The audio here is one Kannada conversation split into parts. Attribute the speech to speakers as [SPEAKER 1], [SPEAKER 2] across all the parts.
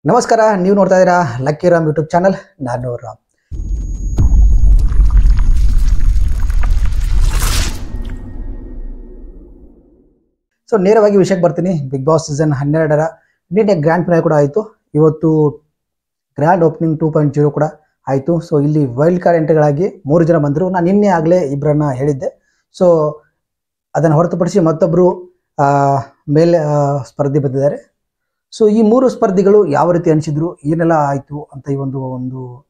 [SPEAKER 1] ನಮಸ್ಕಾರ, ನೀವು ನೋಡ್ತಾ ಇದ್ದೀರಾ ಲಕ್ಕಿ ರಾಮ್ ಯೂಟ್ಯೂಬ್ ಚಾನಲ್. ನಾನು ರಾಮ್. ಸೊ ನೇರವಾಗಿ ವಿಷಯಕ್ಕೆ ಬರ್ತೀನಿ. ಬಿಗ್ ಬಾಸ್ ಸೀಸನ್ 12ರ ನಿನ್ನೆ ಗ್ರ್ಯಾಂಡ್ ಫಿನಾಲೆ ಕೂಡ ಆಯಿತು. ಇವತ್ತು ಗ್ರ್ಯಾಂಡ್ ಓಪನಿಂಗ್ 2.0 ಕೂಡ ಆಯಿತು. ಸೊ ಇಲ್ಲಿ ವೈಲ್ಡ್ ಕಾರ್ಡ್ ಎಂಟ್ರಿಗಳಾಗಿ 3 ಜನ ಬಂದರು. ನಾನು ನಿನ್ನೆ ಆಗಲೇ ಇಬ್ಬರನ್ನ ಹೇಳಿದ್ದೆ. ಸೊ ಅದನ್ನು ಹೊರತುಪಡಿಸಿ ಮತ್ತೊಬ್ಬರು ಮೇಲೆ ಸ್ಪರ್ಧೆ ಬಂದಿದ್ದಾರೆ. ಸೊ ಈ 3 ಸ್ಪರ್ಧಿಗಳು ಯಾವ ರೀತಿ ಅನಿಸಿದ್ರು, ಏನೆಲ್ಲ ಆಯಿತು ಅಂತ ಈ ಒಂದು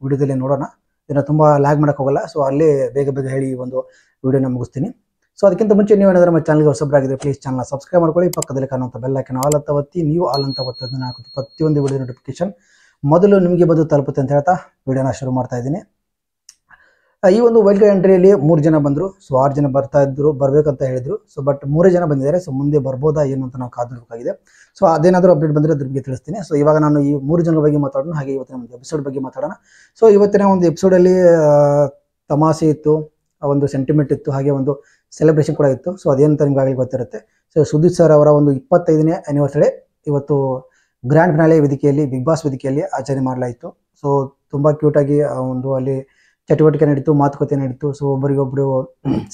[SPEAKER 1] ವಿಡಿಯೋದಲ್ಲಿ ನೋಡೋಣ. ಇದನ್ನು ತುಂಬ ಲ್ಯಾಗ್ ಮಾಡೋಕ್ಕೆ ಹೋಗಲ್ಲ. ಸೊ ಅಲ್ಲೇ ಬೇಗ ಹೇಳಿ ಈ ಒಂದು ವಿಡಿಯೋನ ಮುಗಿಸ್ತೀನಿ. ಸೊ ಅದಕ್ಕಿಂತ ಮುಂಚೆ ನೀವು ಏನಾದರೂ ನಮ್ಮ ಚಾನಲ್ಗೆ ಹೊಸಬರಾಗಿದ್ದರೆ ಪ್ಲೀಸ್ ಚಾನಲ್ನ ಸಬ್ಸ್ಕ್ರೈಬ್ ಮಾಡ್ಕೊಳ್ಳಿ. ಪಕ್ಕದಲ್ಲಿ ಕಾಣುವಂಥ ಬೆಲ್ ಐಕಾನ್ ಆಲ್ ಅಂತ ಒತ್ತಿ. ನೀವು ಆಲ್ ಅಂತ ಒತ್ತೋದನ್ನ ಹಾಕುತ್ತೆ ಪ್ರತಿಯೊಂದು ವಿಡಿಯೋ ನೋಟಿಫಿಕೇಶನ್ ಮೊದಲು ನಿಮಗೆ ಬಂದು ತಲುಪುತ್ತೆ ಅಂತ ಹೇಳ್ತಾ ವಿಡಿಯೋನ ಶುರು ಮಾಡ್ತಾ ಇದ್ದೀನಿ. ಈ ಒಂದು ವೈಲ್ಡ್ ಕಾರ್ಡ್ ಎಂಟ್ರಿಯಲ್ಲಿ 3 ಜನ ಬಂದರು. ಸೊ 6 ಜನ ಬರಬೇಕಂತ ಹೇಳಿದ್ರು. ಸೊ ಬಟ್ 3 ಜನ ಬಂದಿದ್ದಾರೆ. ಸೊ ಮುಂದೆ ಬರ್ಬೋದಾ ಏನು ಅಂತ ನಾವು ಕಾದು ನೋಡಬೇಕಾಗಿದೆ. ಸೊ ಅದೇನಾದರೂ ಅಪ್ಡೇಟ್ ಬಂದರೆ ಅದ್ರ ಬಗ್ಗೆ ತಿಳಿಸ್ತೀನಿ. ಸೊ ಇವಾಗ ನಾನು ಈ 3 ಜನರ ಬಗ್ಗೆ ಮಾತಾಡೋಣ, ಹಾಗೆ ಇವತ್ತಿನ ಒಂದು ಎಪಿಸೋಡ್ ಬಗ್ಗೆ ಮಾತಾಡೋಣ. ಸೊ ಇವತ್ತಿನ ಒಂದು ಎಪಿಸೋಡಲ್ಲಿ ತಮಾಷೆ ಇತ್ತು, ಒಂದು ಸೆಂಟಿಮೆಂಟ್ ಇತ್ತು, ಹಾಗೆ ಒಂದು ಸೆಲೆಬ್ರೇಷನ್ ಕೂಡ ಇತ್ತು. ಸೊ ಅದೇನಂತ ನಿಮಗಾಗಲಿ ಗೊತ್ತಿರುತ್ತೆ. ಸೊ ಸುದೀಪ್ ಸರ್ ಅವರ ಒಂದು 25ನೇ ಆ್ಯನಿವರ್ಸರಿ ಇವತ್ತು ಗ್ರ್ಯಾಂಡ್ ಫಿನಾಲೆ ವೇದಿಕೆಯಲ್ಲಿ, ಬಿಗ್ ಬಾಸ್ ವೇದಿಕೆಯಲ್ಲಿ ಆಚರಣೆ ಮಾಡಲಾಯಿತು. ಸೊ ತುಂಬ ಕ್ಯೂಟಾಗಿ ಒಂದು ಅಲ್ಲಿ ಚಟುವಟಿಕೆ ನಡೀತು, ಮಾತುಕತೆ ನಡೀತು. ಸೊ ಒಬ್ಬರಿಗೊಬ್ಬರು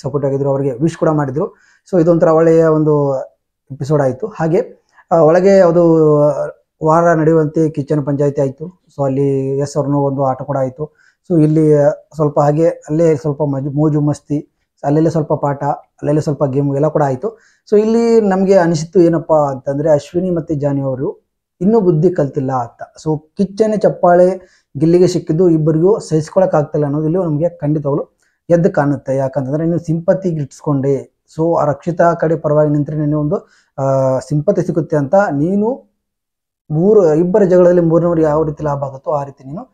[SPEAKER 1] ಸಪೋರ್ಟ್ ಆಗಿದ್ರು, ಅವರಿಗೆ ವಿಶ್ ಕೂಡ ಮಾಡಿದರು. ಸೊ ಇದೊಂಥರ ಒಳ್ಳೆಯ ಒಂದು ಎಪಿಸೋಡ್ ಆಯಿತು. ಹಾಗೆ ಒಳಗೆ ಅದು ವಾರ ನಡೆಯುವಂತೆ ಕಿಚನ್ ಪಂಚಾಯಿತಿ ಆಯಿತು. ಸೊ ಅಲ್ಲಿ ಎಸ್ ಅವ್ರನ್ನೋ ಒಂದು ಆಟ ಕೂಡ ಆಯಿತು. ಸೊ ಇಲ್ಲಿ ಸ್ವಲ್ಪ ಹಾಗೆ ಅಲ್ಲೇ ಸ್ವಲ್ಪ ಮೋಜು ಮಸ್ತಿ, ಅಲ್ಲೆಲ್ಲ ಸ್ವಲ್ಪ ಪಾಠ, ಅಲ್ಲೆಲ್ಲ ಸ್ವಲ್ಪ ಗೇಮು ಎಲ್ಲ ಕೂಡ ಆಯಿತು. ಸೊ ಇಲ್ಲಿ ನಮಗೆ ಅನಿಸಿತ್ತು ಏನಪ್ಪ ಅಂತಂದರೆ, ಅಶ್ವಿನಿ ಮತ್ತು ಜಾನಿ ಅವರು ಇನ್ನೂ ಬುದ್ಧಿ ಕಲ್ತಿಲ್ಲ ಅಂತ. ಸೊ ಕಿಚ್ಚನೆ ಚಪ್ಪಾಳೆ ಗಿಲ್ಲಿಗೆ ಸಿಕ್ಕಿದ್ದು ಇಬ್ಬರಿಗೂ ಸಹಿಸ್ಕೊಳಕ್ಕಾಗ್ತಿಲ್ಲ ಅನ್ನೋದು ಇಲ್ಲಿ ನಮಗೆ ಖಂಡಿತವಾಗ್ಲು ಎದ್ದು ಕಾಣುತ್ತೆ. ಯಾಕಂತಂದರೆ ನೀನು ಸಿಂಪತಿ ಗಿಟ್ಟಿಸ್ಕೊಂಡೆ. ಸೊ ಆ ರಕ್ಷಿತಾ ಕಡೆ ಪರವಾಗಿ ನಿಂತರೆ ನೀನು ಒಂದು ಸಿಂಪತಿ ಸಿಗುತ್ತೆ ಅಂತ ನೀನು ಇಬ್ಬರ ಜಗಳದಲ್ಲಿ 3ನವರು ಯಾವ ರೀತಿ ಲಾಭ ಆಗುತ್ತೋ ಆ ರೀತಿ ನೀನು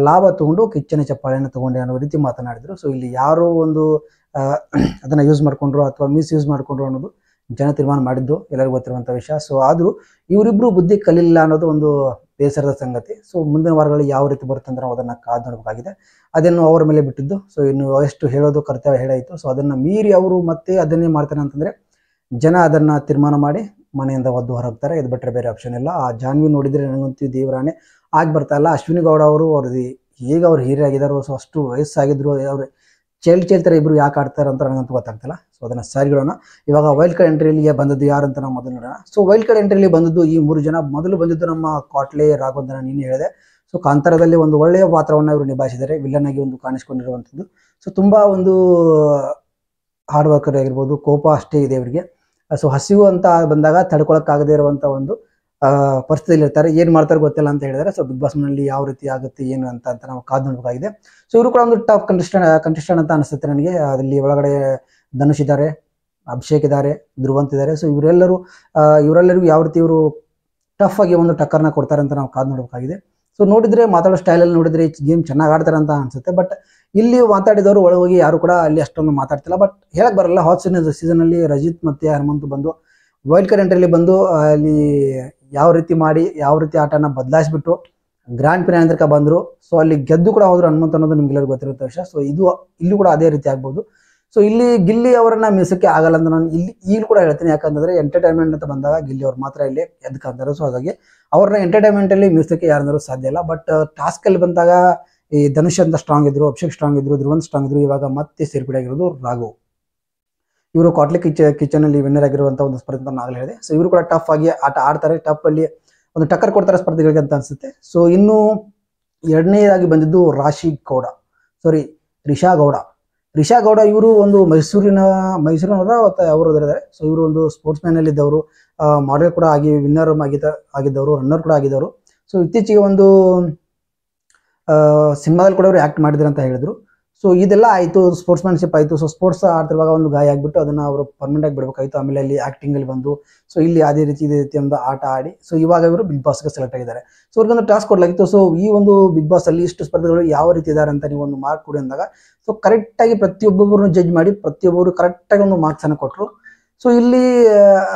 [SPEAKER 1] ಲಾಭ ತಗೊಂಡು ಕಿಚ್ಚನೆ ಚಪ್ಪಾಳೆಯನ್ನು ತಗೊಂಡೆ ಅನ್ನೋ ರೀತಿ ಮಾತನಾಡಿದರು. ಸೊ ಇಲ್ಲಿ ಯಾರು ಒಂದು ಅದನ್ನು ಯೂಸ್ ಮಾಡಿಕೊಂಡ್ರು ಅಥವಾ ಮಿಸ್ಯೂಸ್ ಮಾಡಿಕೊಂಡ್ರು ಅನ್ನೋದು ಜನ ತೀರ್ಮಾನ ಮಾಡಿದ್ದು ಎಲ್ಲರಿಗೂ ಗೊತ್ತಿರುವಂಥ ವಿಷಯ. ಸೊ ಆದರೂ ಇವರಿಬ್ಬರು ಬುದ್ಧಿ ಕಲಿಲ್ಲ ಅನ್ನೋದು ಒಂದು ಬೇಸರದ ಸಂಗತಿ. ಸೊ ಮುಂದಿನ ವಾರಗಳಲ್ಲಿ ಯಾವ ರೀತಿ ಬರುತ್ತೆ ಅಂದ್ರೆ ನಾವು ಅದನ್ನು ಕಾದು ನೋಡಬೇಕಾಗಿದೆ. ಅದನ್ನು ಅವರ ಮೇಲೆ ಬಿಟ್ಟಿದ್ದು. ಸೊ ಇನ್ನು ಎಷ್ಟು ಹೇಳೋದು ಕರ್ತವ್ಯ ಹೇಳಾಯಿತು. ಸೊ ಅದನ್ನು ಮೀರಿ ಅವರು ಮತ್ತೆ ಅದನ್ನೇ ಮಾಡ್ತಾರೆ ಅಂತಂದರೆ ಜನ ಅದನ್ನು ತೀರ್ಮಾನ ಮಾಡಿ ಮನೆಯಿಂದ ಒದ್ದು ಹೊರಗ್ತಾರೆ. ಇದು ಬಿಟ್ಟರೆ ಬೇರೆ ಆಪ್ಷನ್ ಇಲ್ಲ. ಆ ಜಾನ್ವಿ ನೋಡಿದರೆ ನನಗಂತೂ ದೇವರಾಣೆ ಆಗಿ ಬರ್ತಾ ಇಲ್ಲ. ಅಶ್ವಿನಿ ಗೌಡ ಅವರು ಹೇಗೆ ಅವ್ರು ಹಿರಿಯಾಗಿದ್ದಾರೋ, ಸೊ ಅಷ್ಟು ವಯಸ್ಸಾಗಿದ್ರು, ಅವರು ಚೇಳ್ತಾರೆ ಇಬ್ಬರು ಯಾಕೆ ಆಡ್ತಾರೆ ಅಂತ ನನಗಂತೂ ಗೊತ್ತಾಗ್ತಿಲ್ಲ. ಸೊ ಅದನ್ನು ಸರಿಗಿಡೋಣ. ಇವಾಗ ವೈಲ್ಡ್ ಕಾರ್ಡ್ ಎಂಟ್ರಿಯಲ್ಲಿ ಬಂದದ್ದು ಯಾರು ಅಂತ ನಾವು ಮೊದಲು ನೋಡೋಣ. ಸೊ ವೈಲ್ಡ್ ಕಾರ್ಡ್ ಎಂಟ್ರಿಯಲ್ಲಿ ಬಂದದ್ದು ಈ 3 ಜನ. ಮೊದಲು ಬಂದಿದ್ದು ನಮ್ಮ ಕಾಟ್ಲೆ ರಾಘವಂತನ, ನೀನು ಹೇಳಿದೆ. ಸೊ ಕಾಂತಾರದಲ್ಲಿ ಒಂದು ಒಳ್ಳೆಯ ಪಾತ್ರವನ್ನು ಇವರು ನಿಭಾಯಿಸಿದ್ದಾರೆ, ವಿಲ್ಲನ್ ಆಗಿ ಒಂದು ಕಾಣಿಸ್ಕೊಂಡಿರುವಂಥದ್ದು. ಸೊ ತುಂಬ ಒಂದು ಹಾರ್ಡ್ ವರ್ಕರ್ ಆಗಿರ್ಬೋದು, ಕೋಪ ಅಷ್ಟೇ ಇದೆ ಇವರಿಗೆ. ಸೊ ಹಸಿವು ಅಂತ ಬಂದಾಗ ತಡ್ಕೊಳಕ್ಕಾಗದೇ ಇರುವಂಥ ಒಂದು ಪರಿಸ್ಥಿತಿಯಲ್ಲಿ ಇರ್ತಾರೆ. ಏನು ಮಾಡ್ತಾರೆ ಗೊತ್ತಿಲ್ಲ ಅಂತ ಹೇಳಿದರೆ. ಸೊ ಬಿಗ್ ಬಾಸ್ನಲ್ಲಿ ಯಾವ ರೀತಿ ಆಗುತ್ತೆ ಏನು ಅಂತ ನಾವು ಕಾದು ನೋಡಬೇಕಾಗಿದೆ. ಸೊ ಇವರು ಕೂಡ ಒಂದು ಟಾಪ್ ಕಂಟೆಸ್ಟೆಂಟ್ ಅಂತ ಅನಿಸುತ್ತೆ ನನಗೆ. ಅಲ್ಲಿ ಒಳಗಡೆ ಧನುಷ್ ಇದ್ದಾರೆ, ಅಭಿಷೇಕ್ ಇದ್ದಾರೆ, ಧ್ರುವಂತ್ ಇದ್ದಾರೆ. ಸೊ ಇವರೆಲ್ಲರಿಗೂ ಯಾವ ರೀತಿ ಇವರು ಟಫ್ ಆಗಿ ಒಂದು ಟಕ್ಕರ್ನ ಕೊಡ್ತಾರೆ ಅಂತ ನಾವು ಕಾದು ನೋಡಬೇಕಾಗಿದೆ. ಸೊ ನೋಡಿದರೆ ಮಾತಾಡೋ ಸ್ಟೈಲಲ್ಲಿ ನೋಡಿದರೆ ಗೇಮ್ ಚೆನ್ನಾಗಿ ಆಡ್ತಾರೆ ಅಂತ ಅನಿಸುತ್ತೆ. ಬಟ್ ಇಲ್ಲಿ ಮಾತಾಡಿದವರು ಒಳಗೆ ಹೋಗಿ ಯಾರು ಕೂಡ ಅಲ್ಲಿ ಅಷ್ಟೊಂದು ಮಾತಾಡ್ತಿಲ್ಲ. ಬಟ್ ಹೇಳಕ್ಕೆ ಬರಲ್ಲ. ಹಾಟ್ ಸೀಸನಲ್ಲಿ ರಜಿತ್ ಮತ್ತು ಹನುಮಂತು ಬಂದು ವೈಲ್ಡ್ ಕಾರ್ಡ್ ಎಂಟ್ರಿಯಲ್ಲಿ ಬಂದು ಅಲ್ಲಿ ಯಾವ ರೀತಿ ಮಾಡಿ ಯಾವ ರೀತಿ ಆಟನ ಬದಲಾಯಿಸ್ಬಿಟ್ಟು ಗ್ರ್ಯಾಂಡ್ ಫಿನಾಲೆ ತನಕ ಬಂದರು. ಸೊ ಅಲ್ಲಿ ಗೆದ್ದು ಕೂಡ ಹೋದ್ರು ಹನುಮಂತ್ ಅನ್ನೋದು ನಿಮ್ಗೆಲ್ಲರಿಗೂ ಗೊತ್ತಿರುತ್ತೆ ವಿಷಯ. ಸೊ ಇಲ್ಲಿ ಕೂಡ ಅದೇ ರೀತಿ ಆಗ್ಬೋದು. ಸೊ ಇಲ್ಲಿ ಗಿಲ್ಲಿ ಅವರನ್ನ ಮೀಸಕ್ಕೆ ಆಗಲ್ಲ ಅಂತ ನಾನು ಇಲ್ಲಿ ಕೂಡ ಹೇಳ್ತೀನಿ. ಯಾಕಂತಂದರೆ ಎಂಟರ್ಟೈನ್ಮೆಂಟ್ ಅಂತ ಬಂದಾಗ ಗಿಲ್ಲಿ ಅವ್ರು ಮಾತ್ರ ಇಲ್ಲಿ ಎದ್ದು ಕಾಣ್ತಾರೆ. ಸೊ ಹಾಗಾಗಿ ಅವ್ರನ್ನ ಎಂಟರ್ಟೈನ್ಮೆಂಟಲ್ಲಿ ಮೀಸಕ್ಕೆ ಯಾರಂದರೂ ಸಾಧ್ಯ ಇಲ್ಲ. ಬಟ್ ಟಾಸ್ಕಲ್ಲಿ ಬಂದಾಗ ಈ ಧನುಷ್ ಅಂತ ಸ್ಟ್ರಾಂಗ್ ಇದ್ರು, ಅಭಿಷೇಕ್ ಸ್ಟ್ರಾಂಗ್ ಇದ್ರು, ಧ್ರುವಂತ್ ಸ್ಟ್ರಾಂಗ್ ಇದ್ರು. ಇವಾಗ ಮತ್ತೆ ಸೇರ್ಪಡೆ ಆಗಿರೋದು ರಾಘವ್. ಇವರು ಕಾಟ್ಲೆ ಕಿಚನಲ್ಲಿ ವಿನ್ನರ್ ಆಗಿರುವಂಥ ಒಂದು ಸ್ಪರ್ಧೆ ಅಂತ ನಾನು ಹೇಳಿದೆ. ಸೊ ಇವರು ಕೂಡ ಟಫ್ ಆಗಿ ಆಟ ಆಡ್ತಾರೆ. ಟಫ್ ಅಲ್ಲಿ ಒಂದು ಟಕ್ಕರ್ ಕೊಡ್ತಾರೆ ಸ್ಪರ್ಧಿಗಳಿಗೆ ಅಂತ ಅನಿಸುತ್ತೆ. ಸೊ ಇನ್ನು ಎರಡನೇದಾಗಿ ಬಂದಿದ್ದು ರಿಷಾ ಗೌಡ. ಇವರು ಒಂದು ಮೈಸೂರಿನವರ ಅವರು ಇದ್ದಾರೆ. ಸೊ ಇವರು ಒಂದು ಸ್ಪೋರ್ಟ್ಸ್ ಮ್ಯಾನಲ್ಲಿ ಇದ್ದವರು, ಮಾಡೆಲ್ ಕೂಡ ಆಗಿ ವಿನ್ನರ್ ಆಗಿದ್ದವರು, ರನ್ನರ್ ಕೂಡ ಆಗಿದ್ದವರು. ಸೊ ಇತ್ತೀಚೆಗೆ ಒಂದು ಸಿನಿಮಾದಲ್ಲಿ ಕೂಡ ಅವರು ಆ್ಯಕ್ಟ್ ಮಾಡಿದ್ರು ಅಂತ ಹೇಳಿದ್ರು. ಸೊ ಇದೆಲ್ಲ ಆಯಿತು, ಸ್ಪೋರ್ಟ್ಸ್ಮ್ಯಾನ್ಶಿಪ್ ಆಯಿತು. ಸೊ ಸ್ಪೋರ್ಟ್ಸ್ ಆಡ್ತಿರುವಾಗ ಒಂದು ಗಾಯ ಆಗಿಬಿಟ್ಟು ಅದನ್ನು ಅವರು ಪರ್ಮನೆಂಟಾಗಿ ಬಿಡಬೇಕಾಯಿತು. ಆಮೇಲೆ ಅಲ್ಲಿ ಆ್ಯಕ್ಟಿಂಗಲ್ಲಿ ಬಂದು ಸೊ ಇಲ್ಲಿ ಇದೇ ರೀತಿ ಒಂದು ಆಟ ಆಡಿ ಸೊ ಇವಾಗ ಇವರು ಬಿಗ್ ಬಾಸ್ಗೆ ಸೆಲೆಕ್ಟ್ ಆಗಿದ್ದಾರೆ. ಸೊ ಅವ್ರಿಗೊಂದು ಟಾಸ್ಕ್ ಕೊಡಲಾಗಿತ್ತು. ಸೊ ಈ ಒಂದು ಬಿಗ್ ಬಾಸಲ್ಲಿ ಇಷ್ಟು ಸ್ಪರ್ಧೆಗಳು ಯಾವ ರೀತಿ ಇದ್ದಾರೆ ಅಂತ ನೀವು ಒಂದು ಮಾರ್ಕ್ ಕೊಡಿ ಅಂದಾಗ ಸೊ ಕರೆಕ್ಟಾಗಿ ಪ್ರತಿಯೊಬ್ಬೊಬ್ಬರನ್ನು ಜಡ್ಜ್ ಮಾಡಿ ಪ್ರತಿಯೊಬ್ಬರು ಕರೆಕ್ಟಾಗಿ ಒಂದು ಮಾರ್ಕ್ಸನ್ನು ಕೊಟ್ಟರು. ಸೊ ಇಲ್ಲಿ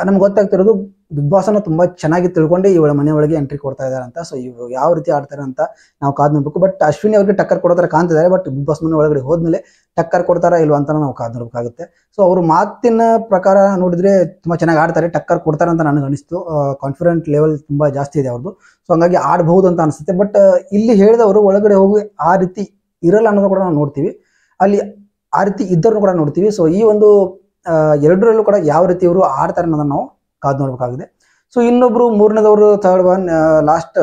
[SPEAKER 1] ನಮ್ಗೆ ಗೊತ್ತಾಗ್ತಿರೋದು ಬಿಗ್ ಬಾಸ್ ಅನ್ನ ತುಂಬಾ ಚೆನ್ನಾಗಿ ತಿಳ್ಕೊಂಡೆ ಇವಳ ಮನೆ ಒಳಗೆ ಎಂಟ್ರಿ ಕೊಡ್ತಾ ಇದಾರೆ ಅಂತ. ಸೊ ಇವರು ಯಾವ ರೀತಿ ಆಡ್ತಾರೆ ಅಂತ ನಾವು ಕಾದ್ ನೋಡ್ಬೇಕು. ಬಟ್ ಅಶ್ವಿನಿ ಅವ್ರಿಗೆ ಟಕ್ಕರ್ ಕೊಡೋತರ ಕಾಣ್ತಿದ್ದಾರೆ. ಬಟ್ ಬಿಗ್ ಬಾಸ್ ಮನೆ ಒಳಗಡೆ ಹೋದ್ಮೇಲೆ ಟಕ್ಕರ್ ಕೊಡ್ತಾರಾ ಇಲ್ವಾ ಅಂತ ನಾವು ಕಾದ್ ನೋಡ್ಬೇಕಾಗುತ್ತೆ. ಸೊ ಅವರು ಮಾತಿನ ಪ್ರಕಾರ ನೋಡಿದ್ರೆ ತುಂಬಾ ಚೆನ್ನಾಗಿ ಆಡ್ತಾರೆ, ಟಕ್ಕರ್ ಕೊಡ್ತಾರೆ ಅಂತ ನನಗೆ ಅನಿಸ್ತು. ಕಾನ್ಫಿಡೆಂಟ್ ಲೆವೆಲ್ ತುಂಬಾ ಜಾಸ್ತಿ ಇದೆ ಅವ್ರದ್ದು. ಸೊ ಹಂಗಾಗಿ ಆಡಬಹುದು ಅಂತ ಅನಿಸುತ್ತೆ. ಬಟ್ ಇಲ್ಲಿ ಹೇಳಿದವರು ಒಳಗಡೆ ಹೋಗಿ ಆ ರೀತಿ ಇರಲ್ಲ ಅನ್ನೋದು ಕೂಡ ನಾವು ನೋಡ್ತೀವಿ, ಅಲ್ಲಿ ಆ ರೀತಿ ಇದ್ದರನ್ನು ಕೂಡ ನೋಡ್ತೀವಿ. ಸೊ ಈ ಒಂದು ಎರಡರಲ್ಲೂ ಕೂಡ ಯಾವ ರೀತಿ ಇವರು ಆಡ್ತಾರೆ ಅನ್ನೋದನ್ನ ನಾವು ಕಾದ್ ನೋಡ್ಬೇಕಾಗಿದೆ. ಸೊ ಇನ್ನೊಬ್ರು ಮೂರನೇದವರು third one last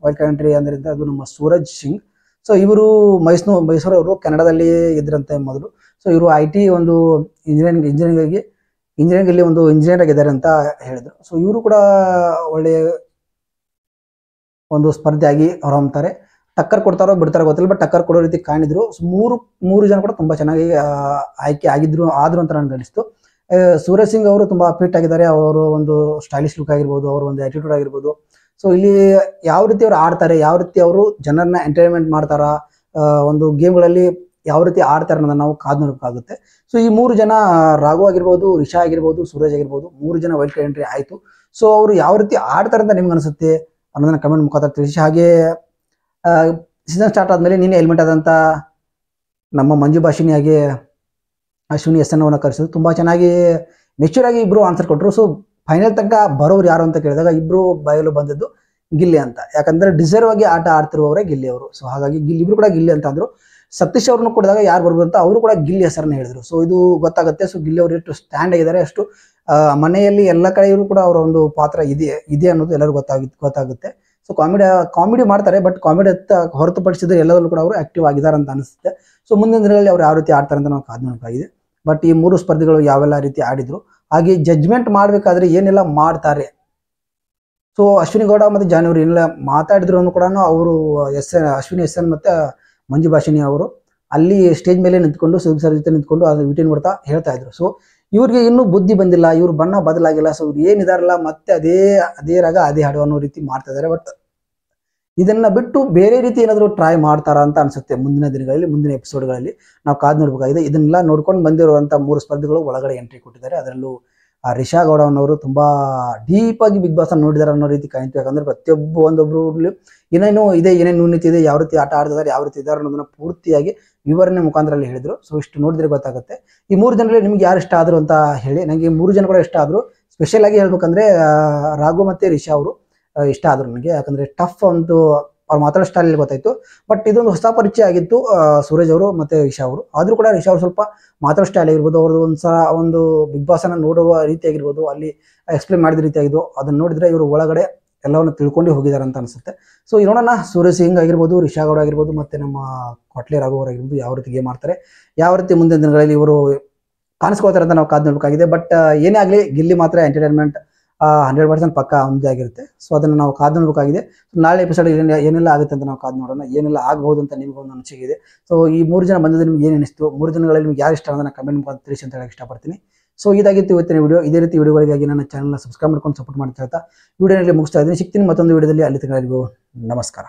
[SPEAKER 1] wild card entry ಅಂದ್ರೆ ಅದು ನಮ್ಮ ಸೂರಜ್ ಸಿಂಗ್. ಸೊ ಇವರು ಮೈಸೂರು ಅವರು ಕೆನಡಾದಲ್ಲಿ ಇದ್ರಂತೆ ಮೊದಲು. ಸೊ ಇವರು IT ಒಂದು ಇಂಜಿನಿಯರಿಂಗ್ ಅಲ್ಲಿ ಒಂದು ಇಂಜಿನಿಯರ್ ಆಗಿದ್ದಾರೆ ಅಂತ ಹೇಳಿದ್ರು. ಸೊ ಇವರು ಕೂಡ ಒಳ್ಳೆ ಒಂದು ಸ್ಪರ್ಧೆಯಾಗಿ ಹೊರಹೊಮ್ತಾರೆ. ಟಕ್ಕರ್ ಕೊಡ್ತಾರೋ ಬಿಡ್ತಾರೋ ಗೊತ್ತಿಲ್ಲ, ಬಟ್ ಟಕ್ಕರ್ ಕೊಡೋ ರೀತಿ ಕಾಣಿದ್ರು. ಸೊ ಮೂರು ಜನ ಕೂಡ ತುಂಬಾ ಚೆನ್ನಾಗಿ ಆಯ್ಕೆ ಆದ್ರು ಅಂತ ನನಗೆ ಅನಿಸ್ತು. ಸೂರಜ್ ಸಿಂಗ್ ಅವರು ತುಂಬಾ ಫಿಟ್ ಆಗಿದ್ದಾರೆ. ಅವರು ಒಂದು ಸ್ಟೈಲಿಶ್ ಲುಕ್ ಆಗಿರ್ಬೋದು, ಅವ್ರ ಒಂದು ಆಟಿಟ್ಯೂಡ್ ಆಗಿರ್ಬೋದು. ಸೊ ಇಲ್ಲಿ ಯಾವ ರೀತಿ ಅವ್ರು ಆಡ್ತಾರೆ, ಯಾವ ರೀತಿ ಅವರು ಜನರನ್ನ ಎಂಟರ್ಟೈನ್ಮೆಂಟ್ ಮಾಡ್ತಾರ, ಒಂದು ಗೇಮ್ಗಳಲ್ಲಿ ಯಾವ ರೀತಿ ಆಡ್ತಾರೆ ಅನ್ನೋದನ್ನ ನಾವು ಕಾದ್ ನೋಡಬೇಕಾಗುತ್ತೆ. ಸೊ ಈ 3 ಜನ ರಾಘು ಆಗಿರ್ಬೋದು, ರಿಷಾ ಆಗಿರ್ಬೋದು, ಸೂರಜ್ ಆಗಿರ್ಬೋದು, 3 ಜನ ವೈಲ್ಡ್ ಕಾರ್ಡ್ ಎಂಟ್ರಿ ಆಯ್ತು. ಸೊ ಅವರು ಯಾವ ರೀತಿ ಆಡ್ತಾರೆ ಅಂತ ನಿಮ್ಗೆ ಅನಿಸುತ್ತೆ ಅನ್ನೋದನ್ನ ಕಮೆಂಟ್ ಮುಖಾಂತರ ತಿಳಿಸಿ. ಹಾಗೆ ಸೀಸನ್ ಸ್ಟಾರ್ಟ್ ಆದ್ಮೇಲೆ ನೀನು ಎಲಿಮೆಂಟ್ ಆದಂತ ನಮ್ಮ ಮಂಜು ಭಾಷಿನಿ ಹಾಗೆ ಅಶ್ವಿನಿ SN ಅವನ್ನ ಕರೆಸಿದ್ರು. ತುಂಬಾ ಚೆನ್ನಾಗಿ ಮೆಚೂರ್ ಆಗಿ ಇಬ್ರು ಆನ್ಸರ್ ಕೊಟ್ಟರು. ಸೊ ಫೈನಲ್ ತನಕ ಬರೋರು ಯಾರು ಅಂತ ಕೇಳಿದಾಗ ಇಬ್ರು ಬಯಲು ಬಂದದ್ದು ಗಿಲ್ಲಿ ಅಂತ. ಯಾಕಂದ್ರೆ ಡಿಸರ್ವ್ ಆಗಿ ಆಟ ಆಡ್ತಿರುವವರೇ ಗಿಲ್ಲಿ ಅವರು. ಸೊ ಹಾಗಾಗಿ ಇಬ್ರು ಕೂಡ ಗಿಲ್ಲಿ ಅಂತ ಅಂದ್ರು. ಸತೀಶ್ ಅವ್ರನ್ನು ಕೊಡಿದಾಗ ಯಾರು ಬರ್ಬೋದು ಅಂತ ಅವರು ಕೂಡ ಗಿಲ್ಲಿ ಹೆಸರನ್ನ ಹೇಳಿದ್ರು. ಸೊ ಇದು ಗೊತ್ತಾಗುತ್ತೆ. ಸೊ ಗಿಲ್ಲಿ ಅವರು ಎಷ್ಟು ಸ್ಟ್ಯಾಂಡ್ ಆಗಿದ್ದಾರೆ, ಅಷ್ಟು ಮನೆಯಲ್ಲಿ ಎಲ್ಲ ಕಡೆಯವರು ಕೂಡ ಅವರ ಒಂದು ಪಾತ್ರ ಇದೆ ಅನ್ನೋದು ಎಲ್ಲರಿಗೂ ಗೊತ್ತಾಗುತ್ತೆ. ಸೊ ಕಾಮಿಡಿ ಮಾಡ್ತಾರೆ, ಬಟ್ ಕಾಮಿಡಿ ಹೊರತುಪಡಿಸಿದ್ರೆ ಎಲ್ಲದಲ್ಲೂ ಕೂಡ ಅವರು ಆಕ್ಟಿವ್ ಆಗಿದ್ದಾರೆ ಅಂತ ಅನಿಸುತ್ತೆ. ಸೊ ಮುಂದಿನ ದಿನಗಳಲ್ಲಿ ಅವ್ರು ಯಾವ ರೀತಿ ಆಡ್ತಾರೆ ಅಂತ ನಾವು ಕಾದ್ ನೋಡಬೇಕಾಗಿದೆ. ಬಟ್ ಈ 3 ಸ್ಪರ್ಧಿಗಳು ಯಾವೆಲ್ಲ ರೀತಿ ಆಡಿದ್ರು, ಹಾಗೆ ಜಡ್ಜ್ಮೆಂಟ್ ಮಾಡ್ಬೇಕಾದ್ರೆ ಏನೆಲ್ಲ ಮಾಡ್ತಾರೆ. ಸೊ ಅಶ್ವಿನಿ ಗೌಡ ಮತ್ತೆ ಜಾನ್ವಿ ಏನೆಲ್ಲ ಮಾತಾಡಿದ್ರು ಕೂಡ ಅವರು ಅಶ್ವಿನಿ SN ಮತ್ತೆ ಮಂಜು ಭಾಷಿನಿ ಅವರು ಅಲ್ಲಿ ಸ್ಟೇಜ್ ಮೇಲೆ ನಿಂತ್ಕೊಂಡು ಸುದೀಪ್ ಸರ್ ಜೊತೆ ನಿಂತ್ಕೊಂಡು ಅದು ವಿಟಿನ್ ಮಾಡ್ತಾ ಹೇಳ್ತಾ ಇದ್ರು. ಸೊ ಇವ್ರಿಗೆ ಇನ್ನೂ ಬುದ್ಧಿ ಬಂದಿಲ್ಲ, ಇವ್ರು ಬಣ್ಣ ಬದಲಾಗಿಲ್ಲ. ಸೊ ಇವ್ರು ಏನಿದಾರಲ್ಲ ಮತ್ತೆ ಅದೇ ರಾಗ ಅದೇ ಹಾಡು ಅನ್ನೋ ರೀತಿ ಮಾಡ್ತಾ ಇದಾರೆ. ಬಟ್ ಇದನ್ನ ಬಿಟ್ಟು ಬೇರೆ ರೀತಿ ಏನಾದ್ರು ಟ್ರೈ ಮಾಡ್ತಾರಾ ಅಂತ ಅನ್ಸುತ್ತೆ. ಮುಂದಿನ ದಿನಗಳಲ್ಲಿ, ಮುಂದಿನ ಎಪಿಸೋಡ್ಗಳಲ್ಲಿ ನಾವು ಕಾದ್ ನೋಡ್ಬೇಕಾಗಿದೆ. ಇದನ್ನೆಲ್ಲ ನೋಡ್ಕೊಂಡು ಬಂದಿರುವಂತ 3 ಸ್ಪರ್ಧಿಗಳು ಒಳಗಡೆ ಎಂಟ್ರಿ ಕೊಟ್ಟಿದ್ದಾರೆ. ಅದರಲ್ಲೂ ರಿಷಾ ಗೌಡನವರು ತುಂಬಾ ಡೀಪ್ ಆಗಿ ಬಿಗ್ ಬಾಸ್ ಅನ್ನು ನೋಡಿದಾರೆ ಅನ್ನೋ ರೀತಿ ಕಾಣ್ತು. ಯಾಕಂದ್ರೆ ಒಂದೊಬ್ರು ಏನೇನು ಇದೆ, ಏನೇನು ನ್ಯೂನತೆ ಇದೆ, ಯಾವ ರೀತಿ ಆಟ ಆಡ್ತಿದ್ದಾರೆ, ಯಾವ ರೀತಿ ಇದ್ದಾರೆ ಅನ್ನೋದನ್ನ ಪೂರ್ತಿಯಾಗಿ ವಿವರಣೆ ಮುಖಾಂತರಲ್ಲಿ ಹೇಳಿದ್ರು. ಸೊ ಇಷ್ಟು ನೋಡಿದ್ರೆ ಗೊತ್ತಾಗುತ್ತೆ. ಈ 3 ಜನರಲ್ಲಿ ನಿಮ್ಗೆ ಯಾರು ಇಷ್ಟ ಆದ್ರು ಅಂತ ಹೇಳಿ. ನನಗೆ 3 ಜನ ಕೂಡ ಇಷ್ಟ ಆದ್ರು. ಸ್ಪೆಷಲ್ ಆಗಿ ಹೇಳ್ಬೇಕಂದ್ರೆ ರಾಘು ಮತ್ತೆ ರಿಷಾ ಅವರು ಇಷ್ಟ ಆದ್ರು ನನಗೆ. ಯಾಕಂದ್ರೆ ಟಫ್ ಒಂದು ಅವ್ರು ಮಾತಾಡೋ ಸ್ಟೈಲ್ ಗೊತ್ತಾಯ್ತು. ಬಟ್ ಇದೊಂದು ಹೊಸ ಪರಿಚಯ ಆಗಿತ್ತು ಸೂರಜ್ ಅವರು ಮತ್ತೆ ರಿಷಾ ಅವರು. ಆದ್ರೂ ಕೂಡ ರಿಷಾ ಅವರು ಸ್ವಲ್ಪ ಮಾತಾಡೋ ಸ್ಟೈಲ್ ಆಗಿರ್ಬೋದು, ಅವ್ರದ್ದು ಒಂದು ಬಿಗ್ ಬಾಸ್ ಅನ್ನ ನೋಡುವ ರೀತಿ ಆಗಿರ್ಬೋದು, ಅಲ್ಲಿ ಎಕ್ಸ್ಪ್ಲೇನ್ ಮಾಡಿದ ರೀತಿ ಆಗಿದ್ದು, ಅದನ್ನ ನೋಡಿದ್ರೆ ಇವರು ಒಳಗಡೆ ಎಲ್ಲವನ್ನು ತಿಳ್ಕೊಂಡು ಹೋಗಿದ್ದಾರೆ ಅಂತ ಅನ್ಸುತ್ತೆ. ಸೊ ನೋಡೋಣ ಸೂರಜ್ ಸಿಂಗ್ ಆಗಿರ್ಬೋದು, ರಿಷಾ ಗೌಡ ಆಗಿರ್ಬೋದು, ಮತ್ತೆ ನಮ್ಮ ಕೊಟ್ಲೆ ರಾಘು ಅವರಾಗಿರ್ಬೋದು ಯಾವ ರೀತಿ ಗೇಮ್ ಮಾಡ್ತಾರೆ, ಯಾವ ರೀತಿ ಮುಂದಿನ ದಿನಗಳಲ್ಲಿ ಇವರು ಕಾಣಿಸ್ಕೊಳ್ತಾರೆ ಅಂತ ನಾವು ಕಾದ್ ನೋಡ್ಬೇಕಾಗಿದೆ. ಬಟ್ ಏನೇ ಆಗಲಿ ಗಿಲ್ಲಿ ಮಾತ್ರ ಎಂಟರ್ಟೈನ್ಮೆಂಟ್ 100% ಪಕ್ಕ ಒಂದೇ ಆಗಿರುತ್ತೆ. ಸೊ ಅದನ್ನು ನಾವು ಕಾದ್ ನೋಡಬೇಕಾಗಿದೆ. ನಾಳೆ ಎಪಿಸೋಡ್ ಏನೆಲ್ಲ ಆಗುತ್ತೆ ಅಂತ ನಾವು ಕಾದ್ ನೋಡೋಣ, ಏನೆಲ್ಲ ಆಗಬಹುದು ಅಂತ ನಿಮ್ಗೆ ಒಂದು ಅನಿಸಿಕೆ ಇದೆ. ಸೊ ಈ 3 ಜನ ಬಂದಿದ್ದು ನಿಮ್ಗೆ ಏನು ಅನಿಸ್ತು, 3 ಜನಗಳಲ್ಲಿ ನಿಮ್ಗೆ ಯಾರು ಇಷ್ಟ ಅನ್ನೋದನ್ನ ಕಮೆಂಟ್ ಮುಖಾಂತರ ತಿಳಿಸಿ ಅಂತ ಹೇಳಕ್ಕೆ ಇಷ್ಟಪಡ್ತೀನಿ. ಸೊ ಇದಾಗಿತ್ತು ಇವತ್ತಿನ ವಿಡಿಯೋ. ಇದೇ ರೀತಿ ವಿಡಿಯೋಗಳಿಗಾಗಿ ನನ್ನ ಚಾನಲ್ನ ಸಬ್ಸ್ಕ್ರೈಬ್ ಮಾಡ್ಕೊಂಡು ಸಪೋರ್ಟ್ ಮಾಡ್ತಾ ವಿಡಿಯೋನಲ್ಲಿ ಮುಗಿಸ್ತಾ ಇದ್ದೀನಿ. ಸಿಗ್ತೀನಿ ಮತ್ತೊಂದು ವಿಡಿಯೋದಲ್ಲಿ. ಅಲ್ಲಿ ತನಕ ನಮಸ್ಕಾರ.